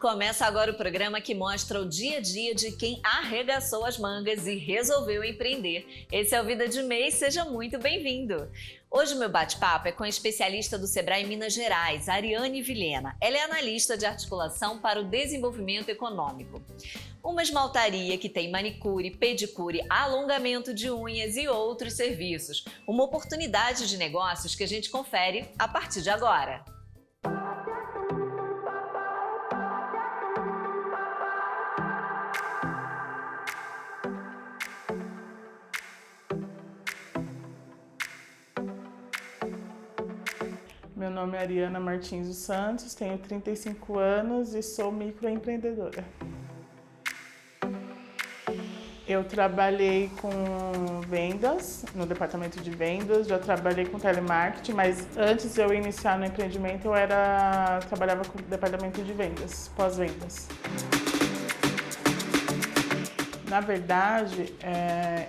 Começa agora o programa que mostra o dia a dia de quem arregaçou as mangas e resolveu empreender. Esse é o Vida de MEI, seja muito bem-vindo! Hoje o meu bate-papo é com a especialista do Sebrae Minas Gerais, Ariane Vilhena. Ela é analista de articulação para o desenvolvimento econômico. Uma esmaltaria que tem manicure, pedicure, alongamento de unhas e outros serviços. Uma oportunidade de negócios que a gente confere a partir de agora. Meu nome é Ariana Martins dos Santos, tenho 35 anos e sou microempreendedora. Eu trabalhei com vendas, no departamento de vendas, já trabalhei com telemarketing, mas antes de eu iniciar no empreendimento eu trabalhava com o departamento de vendas, pós-vendas. Na verdade,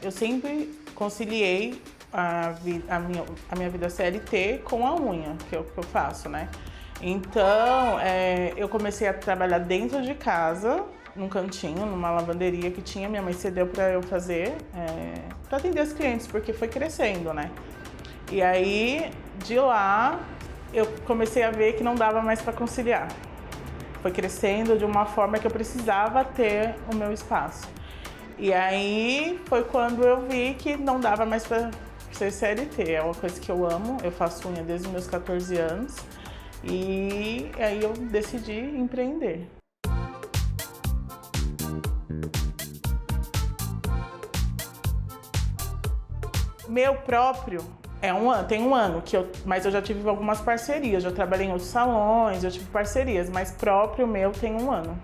eu sempre conciliei a minha vida CLT com a unha, que eu faço, né? Então, eu comecei a trabalhar dentro de casa, num cantinho, numa lavanderia que tinha, minha mãe cedeu para eu fazer, para atender os clientes, porque foi crescendo, né? E aí, de lá, eu comecei a ver que não dava mais para conciliar. Foi crescendo de uma forma que eu precisava ter o meu espaço. E aí, foi quando eu vi que não dava mais para ser CLT, é uma coisa que eu amo, eu faço unha desde os meus 14 anos e aí eu decidi empreender. Meu próprio tem um ano mas eu já tive algumas parcerias, já trabalhei em outros salões, já tive parcerias, mas próprio meu tem um ano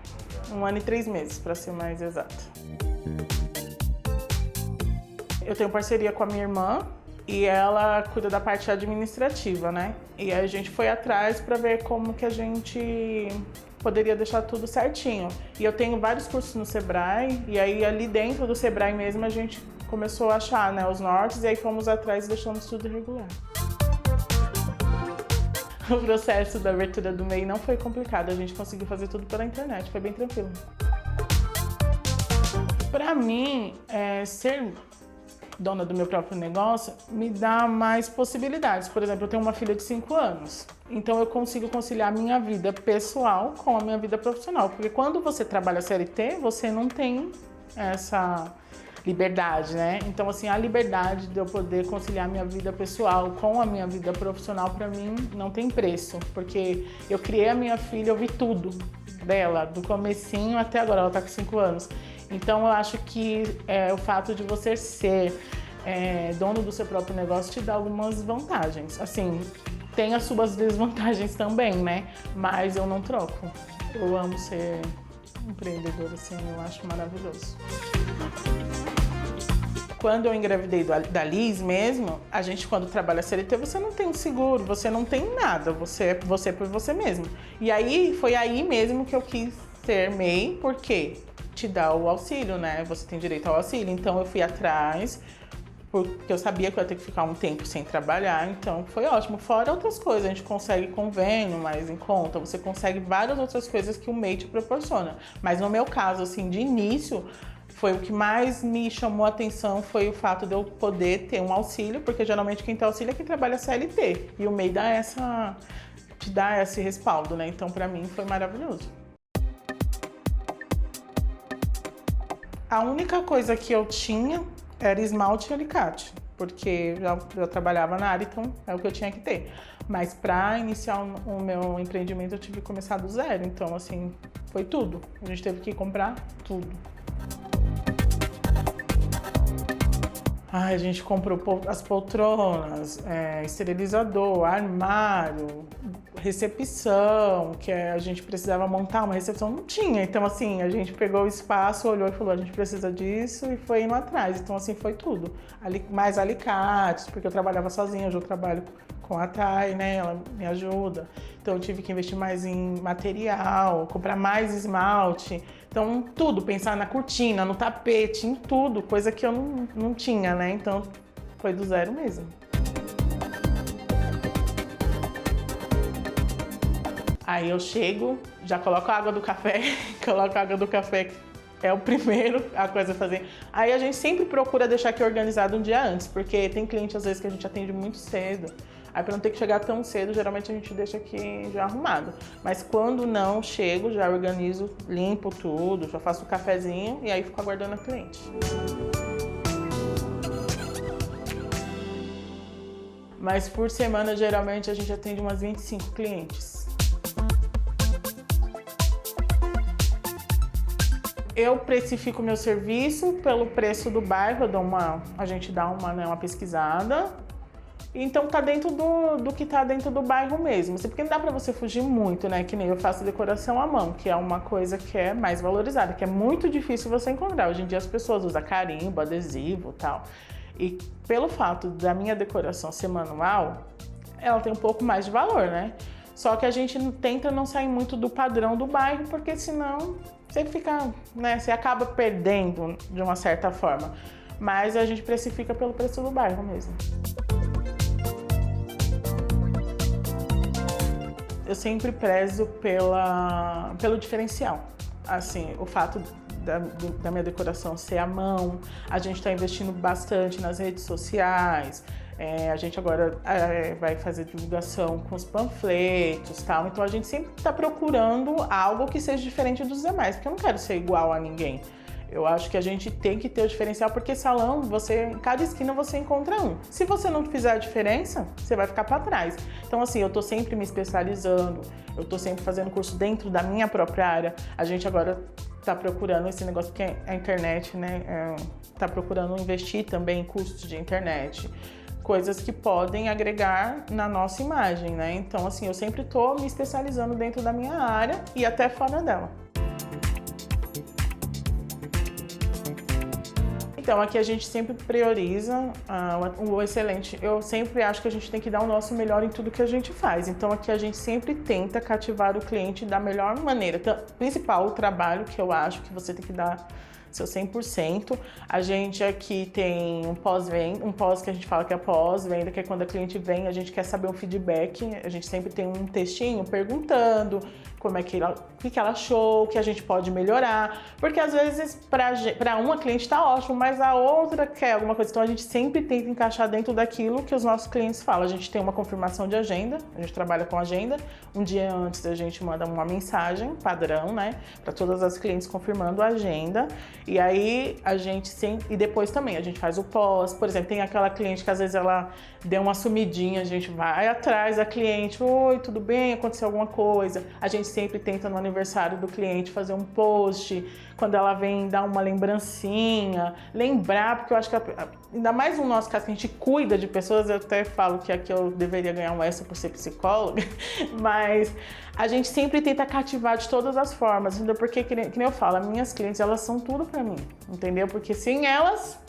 e 3 meses para ser mais exata. Eu tenho parceria com a minha irmã e ela cuida da parte administrativa, né? E aí a gente foi atrás para ver como que a gente poderia deixar tudo certinho. E eu tenho vários cursos no Sebrae e aí ali dentro do Sebrae mesmo a gente começou a achar, né, os nortes e aí fomos atrás e deixamos tudo regular. O processo da abertura do MEI não foi complicado, a gente conseguiu fazer tudo pela internet, foi bem tranquilo. Para mim, ser dona do meu próprio negócio me dá mais possibilidades. Por exemplo, eu tenho uma filha de 5 anos, então eu consigo conciliar a minha vida pessoal com a minha vida profissional, porque quando você trabalha CLT, você não tem essa liberdade, né? Então, assim, a liberdade de eu poder conciliar minha vida pessoal com a minha vida profissional, para mim, não tem preço, porque eu criei a minha filha, eu vi tudo dela, do comecinho até agora, ela tá com 5 anos. Então, eu acho que o fato de você ser dono do seu próprio negócio te dá algumas vantagens. Assim, tem as suas desvantagens também, né? Mas eu não troco. Eu amo ser empreendedora, assim, eu acho maravilhoso. Quando eu engravidei da Liz mesmo, a gente quando trabalha CLT, você não tem um seguro, você não tem nada, você é você por você mesmo. E aí, foi aí mesmo que eu quis ser MEI, porque te dá o auxílio, né? Você tem direito ao auxílio. Então eu fui atrás, porque eu sabia que eu ia ter que ficar um tempo sem trabalhar, então foi ótimo. Fora outras coisas, a gente consegue convênio mais em conta, você consegue várias outras coisas que o MEI te proporciona. Mas no meu caso, assim, de início, foi o que mais me chamou a atenção, foi o fato de eu poder ter um auxílio, porque geralmente quem tem auxílio é quem trabalha CLT. E o MEI te dá esse respaldo, né? Então pra mim foi maravilhoso. A única coisa que eu tinha era esmalte e alicate, porque eu trabalhava na área, então é o que eu tinha que ter. Mas para iniciar o meu empreendimento eu tive que começar do zero, então assim, foi tudo. A gente teve que comprar tudo. A gente comprou as poltronas, esterilizador, armário, recepção, que a gente precisava montar uma recepção, não tinha. Então, assim, a gente pegou o espaço, olhou e falou, a gente precisa disso e foi indo atrás. Então, assim, foi tudo. Mais alicates, porque eu trabalhava sozinha, hoje eu trabalho com a Thay, né? Ela me ajuda. Então, eu tive que investir mais em material, comprar mais esmalte. Então, tudo, pensar na cortina, no tapete, em tudo, coisa que eu não tinha, né? Então, foi do zero mesmo. Aí eu chego, já coloco a água do café, coloco a água do café, é o primeiro a coisa a fazer. Aí a gente sempre procura deixar aqui organizado um dia antes, porque tem cliente às vezes que a gente atende muito cedo. Aí para não ter que chegar tão cedo, geralmente a gente deixa aqui já arrumado. Mas quando não chego, já organizo, limpo tudo, já faço o cafezinho e aí fico aguardando a cliente. Mas por semana, geralmente, a gente atende umas 25 clientes. Eu precifico meu serviço pelo preço do bairro, a gente dá uma pesquisada. Então tá dentro do que tá dentro do bairro mesmo. Porque não dá pra você fugir muito, né? Que nem eu faço decoração à mão, que é uma coisa que é mais valorizada, que é muito difícil você encontrar. Hoje em dia as pessoas usam carimbo, adesivo e tal. E pelo fato da minha decoração ser manual, ela tem um pouco mais de valor, né? Só que a gente tenta não sair muito do padrão do bairro, porque senão você fica, né? Você acaba perdendo de uma certa forma. Mas a gente precifica pelo preço do bairro mesmo. Eu sempre prezo pelo diferencial. Assim, o fato da minha decoração ser à mão, a gente está investindo bastante nas redes sociais, a gente agora vai fazer divulgação com os panfletos e tal, então a gente sempre está procurando algo que seja diferente dos demais, porque eu não quero ser igual a ninguém. Eu acho que a gente tem que ter o diferencial, porque salão, em cada esquina você encontra um. Se você não fizer a diferença, você vai ficar para trás. Então, assim, eu tô sempre me especializando, eu tô sempre fazendo curso dentro da minha própria área. A gente agora tá procurando esse negócio, porque a internet, né, tá procurando investir também em cursos de internet. Coisas que podem agregar na nossa imagem, né? Então, assim, eu sempre tô me especializando dentro da minha área e até fora dela. Então, aqui a gente sempre prioriza o excelente. Eu sempre acho que a gente tem que dar o nosso melhor em tudo que a gente faz. Então, aqui a gente sempre tenta cativar o cliente da melhor maneira. Então, principal, o trabalho, que eu acho que você tem que dar seu 100%. A gente aqui tem um pós-venda, que a gente fala que é pós-venda, que é quando a cliente vem, a gente quer saber um feedback. A gente sempre tem um textinho perguntando o que ela achou, o que a gente pode melhorar, porque às vezes para uma cliente tá ótimo, mas a outra quer alguma coisa, então a gente sempre tenta encaixar dentro daquilo que os nossos clientes falam. A gente tem uma confirmação de agenda, a gente trabalha com agenda, um dia antes a gente manda uma mensagem padrão, né, para todas as clientes confirmando a agenda, e aí a gente e depois também a gente faz o pós. Por exemplo, tem aquela cliente que às vezes ela deu uma sumidinha, a gente vai atrás da cliente, oi, tudo bem, aconteceu alguma coisa? A gente sempre tenta no aniversário do cliente fazer um post, quando ela vem dar uma lembrancinha, lembrar, porque eu acho que ainda mais no nosso caso que a gente cuida de pessoas, eu até falo que aqui eu deveria ganhar um extra por ser psicóloga, mas a gente sempre tenta cativar de todas as formas, entendeu? Porque, que nem eu falo, as minhas clientes, elas são tudo pra mim, entendeu? Porque sem elas,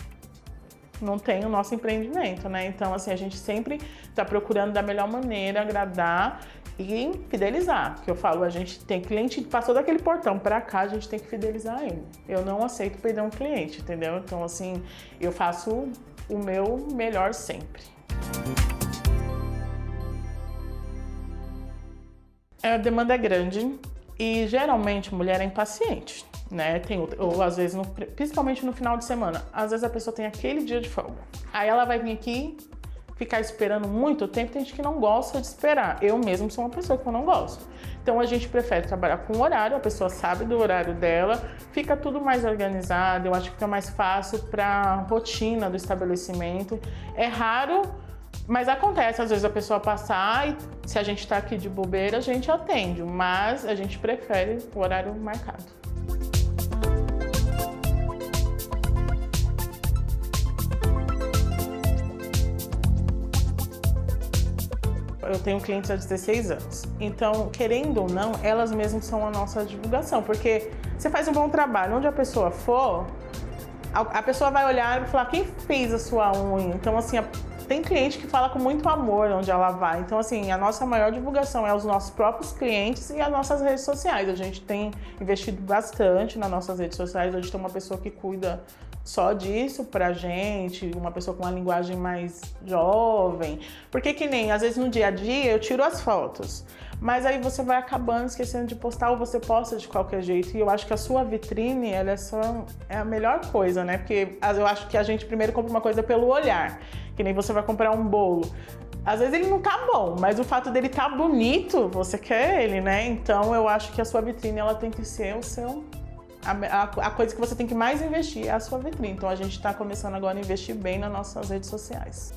não tem o nosso empreendimento, né? Então, assim, a gente sempre tá procurando da melhor maneira agradar e fidelizar. Que eu falo, a gente tem cliente que passou daquele portão pra cá, a gente tem que fidelizar ele. Eu não aceito perder um cliente, entendeu? Então, assim, eu faço o meu melhor sempre. A demanda é grande e geralmente a mulher é impaciente, né? Ou às vezes, principalmente no final de semana, às vezes a pessoa tem aquele dia de folga. Aí ela vai vir aqui ficar esperando muito tempo, tem gente que não gosta de esperar. Eu mesmo sou uma pessoa que eu não gosto. Então a gente prefere trabalhar com horário, a pessoa sabe do horário dela, fica tudo mais organizado, eu acho que fica mais fácil para a rotina do estabelecimento. É raro, mas acontece às vezes a pessoa passar e se a gente está aqui de bobeira, a gente atende, mas a gente prefere o horário marcado. Eu tenho clientes há 16 anos, então, querendo ou não, elas mesmas são a nossa divulgação, porque você faz um bom trabalho, onde a pessoa for, a pessoa vai olhar e falar, quem fez a sua unha? Então, assim, tem cliente que fala com muito amor onde ela vai. Então, assim, a nossa maior divulgação é os nossos próprios clientes e as nossas redes sociais. A gente tem investido bastante nas nossas redes sociais. Hoje tem uma pessoa que cuida só disso pra gente, uma pessoa com uma linguagem mais jovem. Porque que nem, às vezes no dia a dia eu tiro as fotos, mas aí você vai acabando esquecendo de postar ou você posta de qualquer jeito. E eu acho que a sua vitrine, ela é a melhor coisa, né? Porque eu acho que a gente primeiro compra uma coisa pelo olhar, que nem você vai comprar um bolo. Às vezes ele não tá bom, mas o fato dele tá bonito, você quer ele, né? Então eu acho que a sua vitrine, ela tem que ser o seu... A coisa que você tem que mais investir é a sua vitrine. Então a gente está começando agora a investir bem nas nossas redes sociais.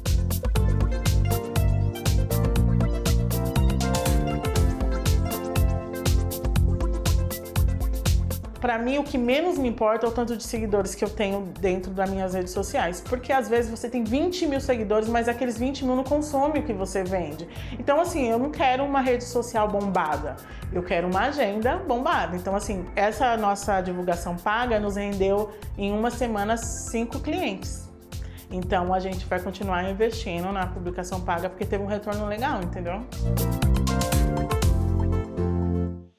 Para mim, o que menos me importa é o tanto de seguidores que eu tenho dentro das minhas redes sociais. Porque às vezes você tem 20 mil seguidores, mas aqueles 20 mil não consomem o que você vende. Então, assim, eu não quero uma rede social bombada. Eu quero uma agenda bombada. Então, assim, essa nossa divulgação paga nos rendeu em uma semana 5 clientes. Então, a gente vai continuar investindo na publicação paga porque teve um retorno legal, entendeu?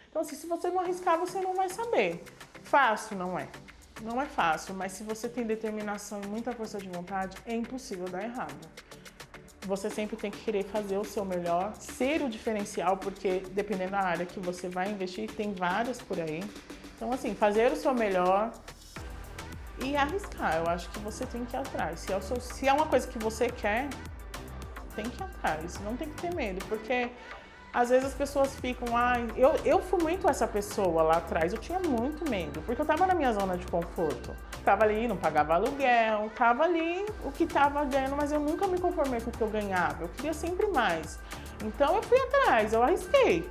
Então, assim, se você não arriscar, você não vai saber. Fácil, não é. Não é fácil, mas se você tem determinação e muita força de vontade, é impossível dar errado. Você sempre tem que querer fazer o seu melhor, ser o diferencial, porque dependendo da área que você vai investir, tem várias por aí. Então, assim, fazer o seu melhor e arriscar. Eu acho que você tem que ir atrás. Se é uma coisa que você quer, tem que ir atrás. Não tem que ter medo, porque... Às vezes as pessoas ficam, eu fui muito essa pessoa lá atrás, eu tinha muito medo, porque eu tava na minha zona de conforto. Tava ali, não pagava aluguel, tava ali o que tava ganhando, mas eu nunca me conformei com o que eu ganhava, eu queria sempre mais. Então eu fui atrás, eu arrisquei.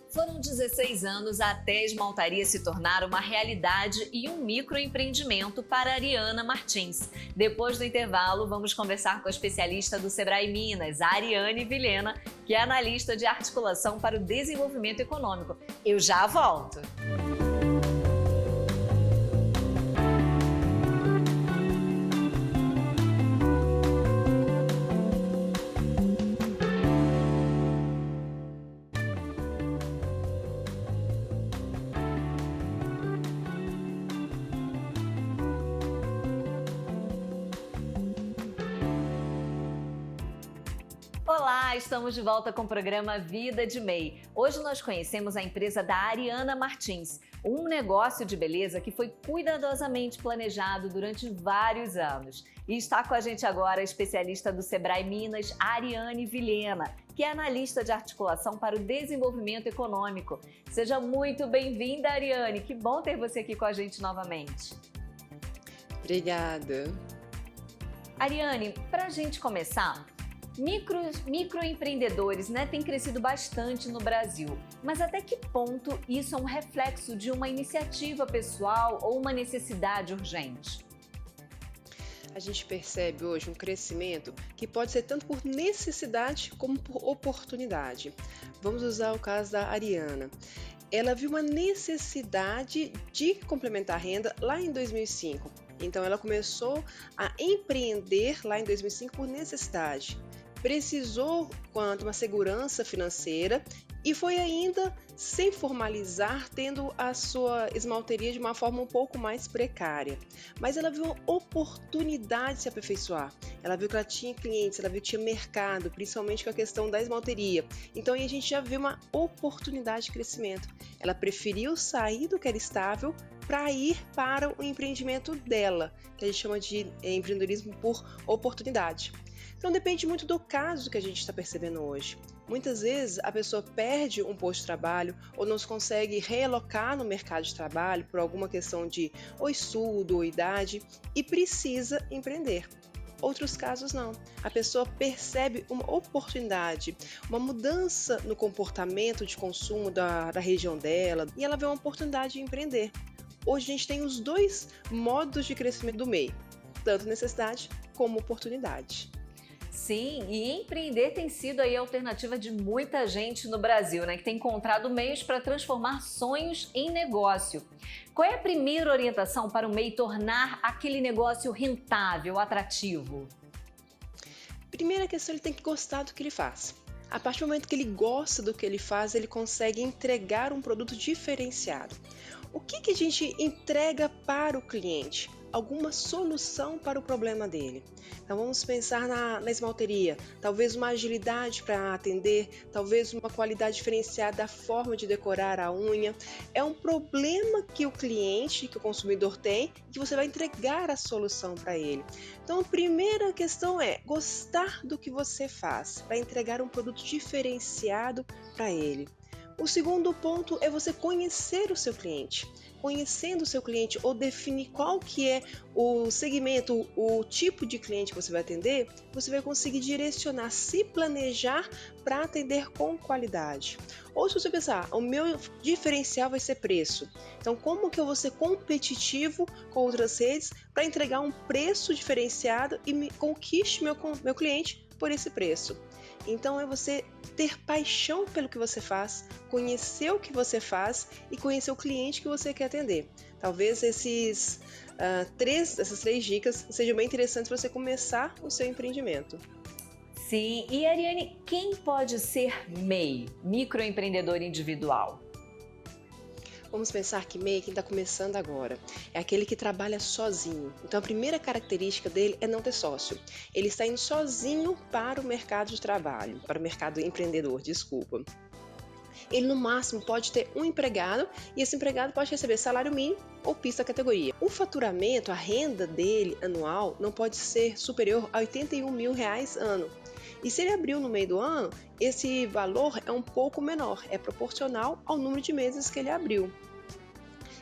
Foram 16 anos até a esmaltaria se tornar uma realidade e um microempreendimento para a Ariana Martins. Depois do intervalo, vamos conversar com a especialista do Sebrae Minas, a Ariane Vilhena, que é analista de articulação para o desenvolvimento econômico. Eu já volto! Olá, estamos de volta com o programa Vida de MEI. Hoje nós conhecemos a empresa da Ariana Martins, um negócio de beleza que foi cuidadosamente planejado durante vários anos. E está com a gente agora a especialista do Sebrae Minas, Ariane Vilhena, que é analista de articulação para o desenvolvimento econômico. Seja muito bem-vinda, Ariane. Que bom ter você aqui com a gente novamente. Obrigada. Ariane, para a gente começar... Microempreendedores, têm crescido bastante no Brasil, mas até que ponto isso é um reflexo de uma iniciativa pessoal ou uma necessidade urgente? A gente percebe hoje um crescimento que pode ser tanto por necessidade como por oportunidade. Vamos usar o caso da Ariana. Ela viu uma necessidade de complementar a renda lá em 2005. Então ela começou a empreender lá em 2005 por necessidade. Precisou de uma segurança financeira e foi ainda sem formalizar, tendo a sua esmalteria de uma forma um pouco mais precária. Mas ela viu uma oportunidade de se aperfeiçoar. Ela viu que ela tinha clientes, ela viu que tinha mercado, principalmente com a questão da esmalteria. Então aí a gente já viu uma oportunidade de crescimento. Ela preferiu sair do que era estável para ir para o empreendimento dela, que a gente chama de empreendedorismo por oportunidade. Então depende muito do caso que a gente está percebendo hoje. Muitas vezes a pessoa perde um posto de trabalho ou não consegue realocar no mercado de trabalho por alguma questão de ou estudo ou idade e precisa empreender. Outros casos não. A pessoa percebe uma oportunidade, uma mudança no comportamento de consumo da região dela e ela vê uma oportunidade de empreender. Hoje a gente tem os dois modos de crescimento do MEI, tanto necessidade como oportunidade. Sim, e empreender tem sido aí a alternativa de muita gente no Brasil, né? Que tem encontrado meios para transformar sonhos em negócio. Qual é a primeira orientação para o MEI tornar aquele negócio rentável, atrativo? Primeira questão, ele tem que gostar do que ele faz. A partir do momento que ele gosta do que ele faz, ele consegue entregar um produto diferenciado. O que a gente entrega para o cliente? Alguma solução para o problema dele. Então vamos pensar na esmalteria, talvez uma agilidade para atender, talvez uma qualidade diferenciada da forma de decorar a unha. É um problema que o cliente, que o consumidor tem, que você vai entregar a solução para ele. Então a primeira questão é gostar do que você faz, para entregar um produto diferenciado para ele. O segundo ponto é você conhecer o seu cliente. Conhecendo o seu cliente ou definir qual que é o segmento, o tipo de cliente que você vai atender, você vai conseguir direcionar, se planejar para atender com qualidade. Ou se você pensar, o meu diferencial vai ser preço. Então, como que eu vou ser competitivo com outras redes para entregar um preço diferenciado e me conquiste meu cliente por esse preço? Então é você ter paixão pelo que você faz, conhecer o que você faz e conhecer o cliente que você quer atender. Talvez essas três dicas sejam bem interessantes para você começar o seu empreendimento. Sim, e Ariane, quem pode ser MEI, microempreendedor individual? Vamos pensar que MEI, quem está começando agora, é aquele que trabalha sozinho. Então a primeira característica dele é não ter sócio. Ele está indo sozinho para o mercado de trabalho, para o mercado empreendedor, desculpa. Ele no máximo pode ter um empregado e esse empregado pode receber salário mínimo ou PIS da categoria. O faturamento, a renda dele anual não pode ser superior a R$81 mil ano. E se ele abriu no meio do ano, esse valor é um pouco menor, é proporcional ao número de meses que ele abriu.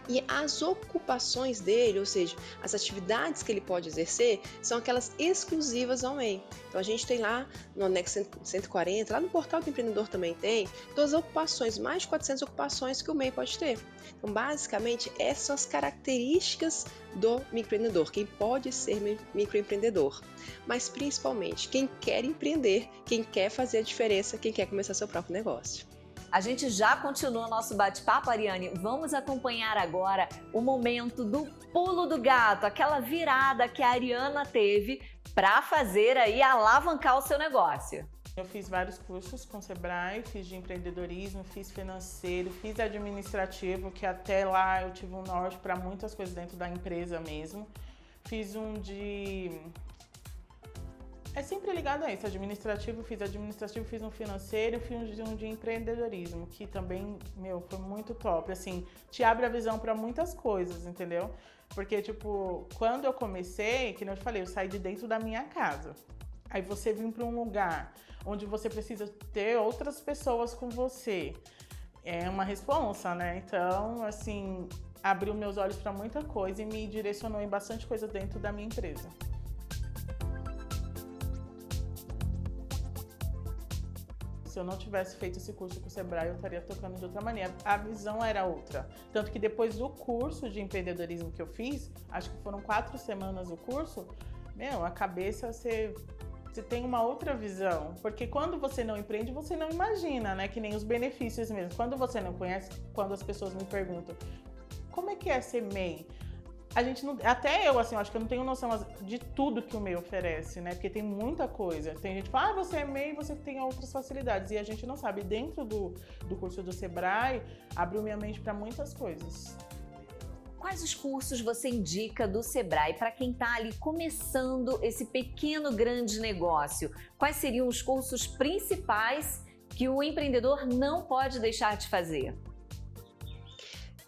E as ocupações dele, ou seja, as atividades que ele pode exercer, são aquelas exclusivas ao MEI. Então a gente tem lá no anexo 140, lá no portal do empreendedor também tem, todas as ocupações, mais de 400 ocupações que o MEI pode ter. Então basicamente essas são as características do microempreendedor, quem pode ser microempreendedor. Mas principalmente quem quer empreender, quem quer fazer a diferença, quem quer começar seu próprio negócio. A gente já continua nosso bate-papo, Ariane. Vamos acompanhar agora o momento do pulo do gato, aquela virada que a Ariana teve para fazer aí alavancar o seu negócio. Eu fiz vários cursos com o Sebrae, fiz de empreendedorismo, fiz financeiro, fiz administrativo, que até lá eu tive um norte para muitas coisas dentro da empresa mesmo. Fiz um de... É sempre ligado a isso, administrativo, fiz um financeiro, fiz um de empreendedorismo, que também, foi muito top, assim, te abre a visão para muitas coisas, entendeu? Porque, tipo, quando eu comecei, que eu te falei, eu saí de dentro da minha casa. Aí você vem para um lugar onde você precisa ter outras pessoas com você. É uma responsa, né? Então, assim, abriu meus olhos para muita coisa e me direcionou em bastante coisa dentro da minha empresa. Se eu não tivesse feito esse curso com o Sebrae, eu estaria tocando de outra maneira. A visão era outra. Tanto que depois do curso de empreendedorismo que eu fiz, acho que foram 4 semanas o curso, a cabeça você tem uma outra visão. Porque quando você não empreende, você não imagina, né? Que nem os benefícios mesmo. Quando você não conhece, quando as pessoas me perguntam como é que é ser MEI? A gente não, até eu, assim, acho que eu não tenho noção de tudo que o MEI oferece, né? Porque tem muita coisa. Tem gente que fala, você é MEI, você tem outras facilidades. E a gente não sabe. Dentro do curso do Sebrae, abriu minha mente para muitas coisas. Quais os cursos você indica do Sebrae para quem está ali começando esse pequeno, grande negócio? Quais seriam os cursos principais que o empreendedor não pode deixar de fazer?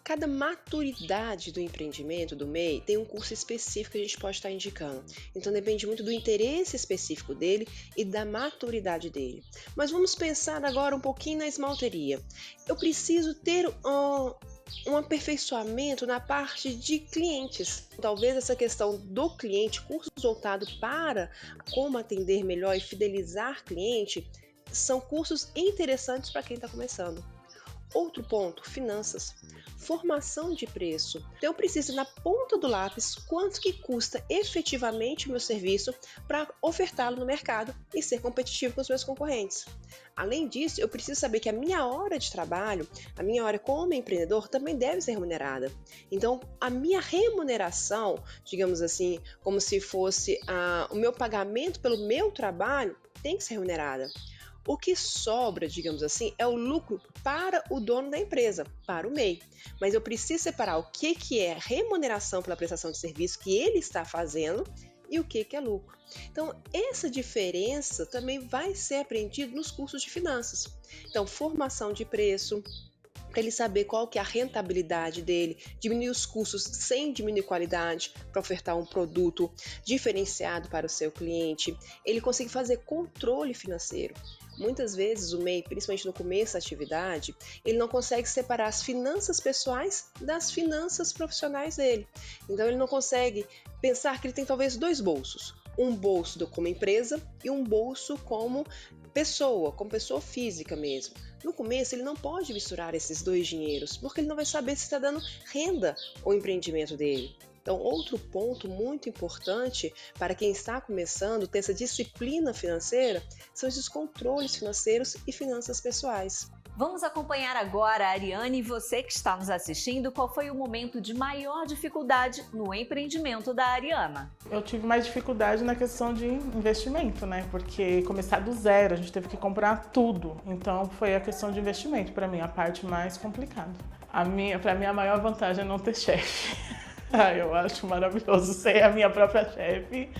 Cada maturidade do empreendimento, do MEI, tem um curso específico que a gente pode estar indicando. Então depende muito do interesse específico dele e da maturidade dele. Mas vamos pensar agora um pouquinho na esmalteria. Eu preciso ter um aperfeiçoamento na parte de clientes. Talvez essa questão do cliente, curso voltado para como atender melhor e fidelizar cliente, são cursos interessantes para quem está começando. Outro ponto, finanças. Formação de preço. Então eu preciso na ponta do lápis quanto que custa efetivamente o meu serviço para ofertá-lo no mercado e ser competitivo com os meus concorrentes. Além disso, eu preciso saber que a minha hora de trabalho, a minha hora como empreendedor também deve ser remunerada. Então a minha remuneração, digamos assim, como se fosse o meu pagamento pelo meu trabalho, tem que ser remunerada. O que sobra, digamos assim, é o lucro para o dono da empresa, para o MEI. Mas eu preciso separar o que é remuneração pela prestação de serviço que ele está fazendo e o que é lucro. Então, essa diferença também vai ser aprendida nos cursos de finanças. Então, formação de preço, para ele saber qual que é a rentabilidade dele, diminuir os custos sem diminuir qualidade, para ofertar um produto diferenciado para o seu cliente. Ele consegue fazer controle financeiro. Muitas vezes o MEI, principalmente no começo da atividade, ele não consegue separar as finanças pessoais das finanças profissionais dele. Então ele não consegue pensar que ele tem talvez dois bolsos. Um bolso como empresa e um bolso como pessoa física mesmo. No começo ele não pode misturar esses dois dinheiros, porque ele não vai saber se está dando renda ao empreendimento dele. Então, outro ponto muito importante para quem está começando ter essa disciplina financeira são esses controles financeiros e finanças pessoais. Vamos acompanhar agora a Ariane e você que está nos assistindo, qual foi o momento de maior dificuldade no empreendimento da Ariana? Eu tive mais dificuldade na questão de investimento, né? Porque começar do zero, a gente teve que comprar tudo. Então foi a questão de investimento, para mim, a parte mais complicada. Para mim, a maior vantagem é não ter chefe. Eu acho maravilhoso ser a minha própria chefe.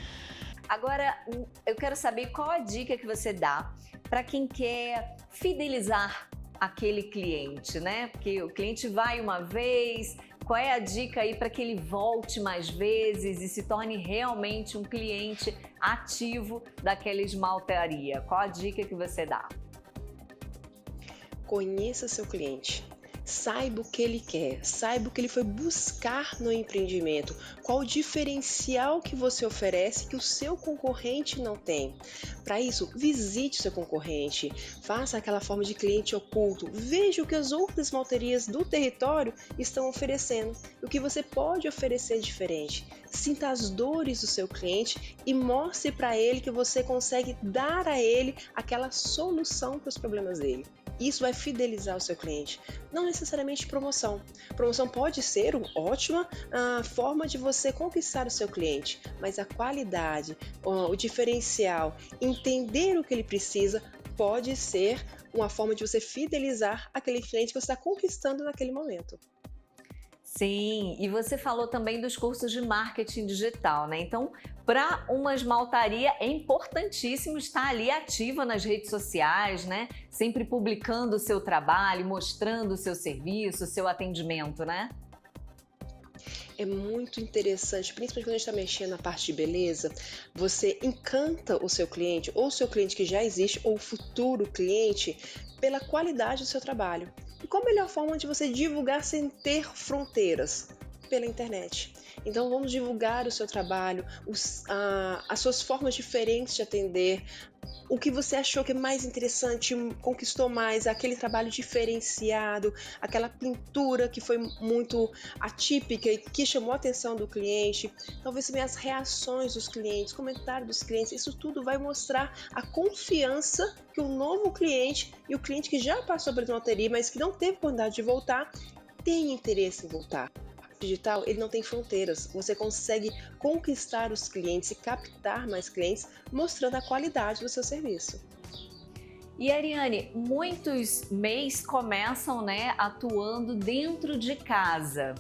Agora, eu quero saber qual a dica que você dá para quem quer fidelizar aquele cliente, né? Porque o cliente vai uma vez, qual é a dica aí para que ele volte mais vezes e se torne realmente um cliente ativo daquela esmaltaria? Qual a dica que você dá? Conheça seu cliente. Saiba o que ele quer, saiba o que ele foi buscar no empreendimento, qual o diferencial que você oferece que o seu concorrente não tem. Para isso, visite o seu concorrente, faça aquela forma de cliente oculto, veja o que as outras malterias do território estão oferecendo, o que você pode oferecer diferente. Sinta as dores do seu cliente e mostre para ele que você consegue dar a ele aquela solução para os problemas dele. Isso vai fidelizar o seu cliente. Não necessariamente promoção. Promoção pode ser uma ótima forma de você conquistar o seu cliente, mas a qualidade, o diferencial, entender o que ele precisa, pode ser uma forma de você fidelizar aquele cliente que você está conquistando naquele momento. Sim, e você falou também dos cursos de marketing digital, né? Então, para uma esmaltaria é importantíssimo estar ali ativa nas redes sociais, né? Sempre publicando o seu trabalho, mostrando o seu serviço, o seu atendimento, né? É muito interessante, principalmente quando a gente está mexendo na parte de beleza, você encanta o seu cliente, ou o seu cliente que já existe, ou o futuro cliente, pela qualidade do seu trabalho. E qual a melhor forma de você divulgar sem ter fronteiras? Pela internet. Então vamos divulgar o seu trabalho, as suas formas diferentes de atender, o que você achou que é mais interessante, conquistou mais, aquele trabalho diferenciado, aquela pintura que foi muito atípica e que chamou a atenção do cliente, talvez também as reações dos clientes, comentários dos clientes, isso tudo vai mostrar a confiança que o novo cliente e o cliente que já passou pela esmalteria, mas que não teve oportunidade de voltar, tem interesse em voltar. Digital, ele não tem fronteiras, você consegue conquistar os clientes e captar mais clientes mostrando a qualidade do seu serviço. E Ariane, muitos MEIs começam, né, atuando dentro de casa.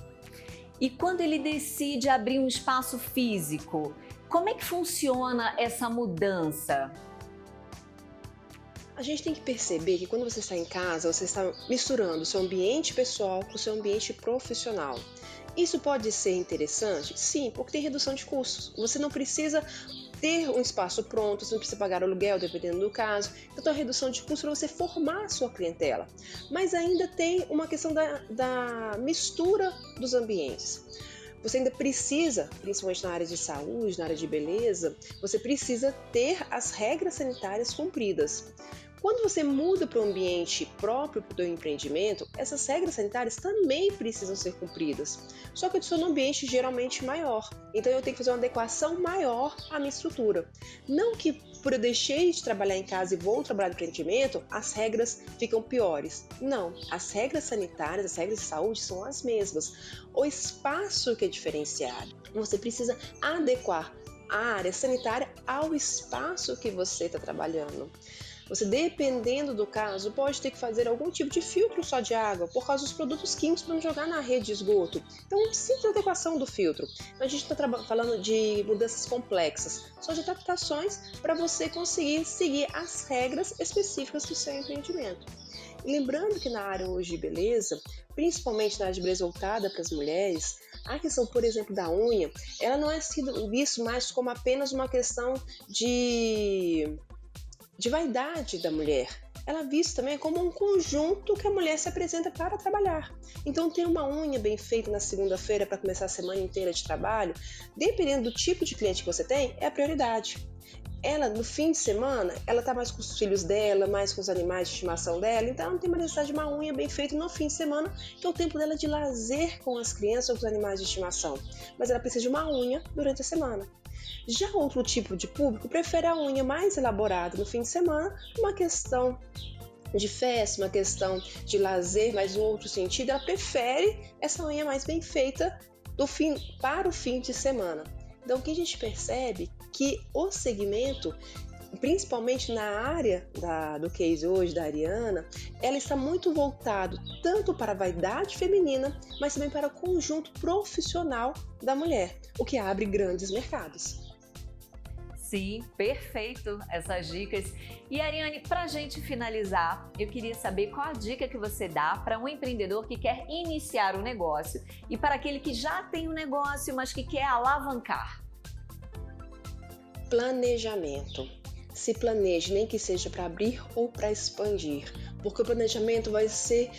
E quando ele decide abrir um espaço físico, como é que funciona essa mudança? A gente tem que perceber que quando você está em casa, você está misturando o seu ambiente pessoal com o seu ambiente profissional. Isso pode ser interessante? Sim, porque tem redução de custos. Você não precisa ter um espaço pronto, você não precisa pagar aluguel, dependendo do caso. Então, a redução de custos para você formar a sua clientela. Mas ainda tem uma questão da mistura dos ambientes. Você ainda precisa, principalmente na área de saúde, na área de beleza, você precisa ter as regras sanitárias cumpridas. Quando você muda para um ambiente próprio do empreendimento, essas regras sanitárias também precisam ser cumpridas. Só que eu estou num ambiente geralmente maior, então eu tenho que fazer uma adequação maior à minha estrutura. Não que por eu deixei de trabalhar em casa e vou trabalhar no empreendimento, as regras ficam piores. Não, as regras sanitárias, as regras de saúde são as mesmas. O espaço que é diferenciado. Você precisa adequar a área sanitária ao espaço que você está trabalhando. Você, dependendo do caso, pode ter que fazer algum tipo de filtro só de água por causa dos produtos químicos para não jogar na rede de esgoto. Então, simples adequação do filtro. Então, a gente está falando de mudanças complexas, só de adaptações para você conseguir seguir as regras específicas do seu empreendimento. E lembrando que na área hoje de beleza, principalmente na área de beleza voltada para as mulheres, a questão, por exemplo, da unha, ela não é vista mais como apenas uma questão de vaidade da mulher. Ela é vista também como um conjunto que a mulher se apresenta para trabalhar. Então, ter uma unha bem feita na segunda-feira para começar a semana inteira de trabalho, dependendo do tipo de cliente que você tem, é a prioridade. Ela, no fim de semana, ela tá mais com os filhos dela, mais com os animais de estimação dela, então ela não tem mais necessidade de uma unha bem feita no fim de semana, que é o tempo dela de lazer com as crianças ou com os animais de estimação. Mas ela precisa de uma unha durante a semana. Já outro tipo de público prefere a unha mais elaborada no fim de semana, uma questão de festa, uma questão de lazer, mas em outro sentido, ela prefere essa unha mais bem feita para o fim de semana. Então, o que a gente percebe que o segmento, principalmente na área do case hoje, da Ariana, ela está muito voltado tanto para a vaidade feminina, mas também para o conjunto profissional da mulher, o que abre grandes mercados. Sim, perfeito essas dicas. E Ariane, para a gente finalizar, eu queria saber qual a dica que você dá para um empreendedor que quer iniciar um negócio e para aquele que já tem um negócio, mas que quer alavancar. Planejamento. Se planeje, nem que seja para abrir ou para expandir, porque o planejamento vai ser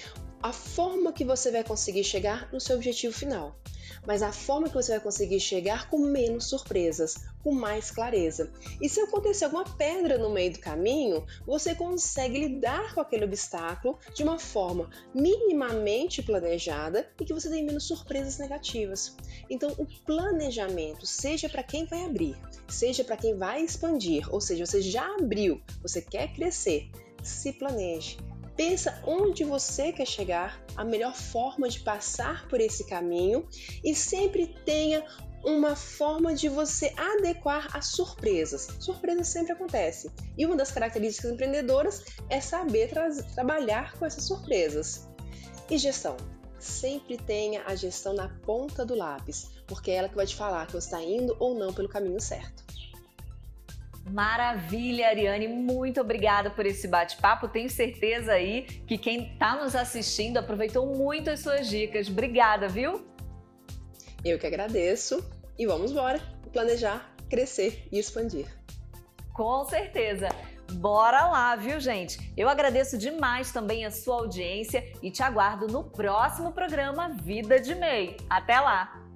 a forma que você vai conseguir chegar no seu objetivo final, mas a forma que você vai conseguir chegar com menos surpresas, com mais clareza. E se acontecer alguma pedra no meio do caminho, você consegue lidar com aquele obstáculo de uma forma minimamente planejada e que você tenha menos surpresas negativas. Então, o planejamento, seja para quem vai abrir, seja para quem vai expandir, ou seja, você já abriu, você quer crescer, se planeje. Pensa onde você quer chegar, a melhor forma de passar por esse caminho e sempre tenha uma forma de você adequar as surpresas. Surpresas sempre acontecem. E uma das características empreendedoras é saber trabalhar com essas surpresas. E gestão. Sempre tenha a gestão na ponta do lápis, porque é ela que vai te falar que você está indo ou não pelo caminho certo. Maravilha, Ariane, muito obrigada por esse bate-papo. Tenho certeza aí que quem está nos assistindo aproveitou muito as suas dicas. Obrigada, viu? Eu que agradeço e vamos embora planejar, crescer e expandir. Com certeza. Bora lá, viu, gente? Eu agradeço demais também a sua audiência e te aguardo no próximo programa Vida de MEI. Até lá!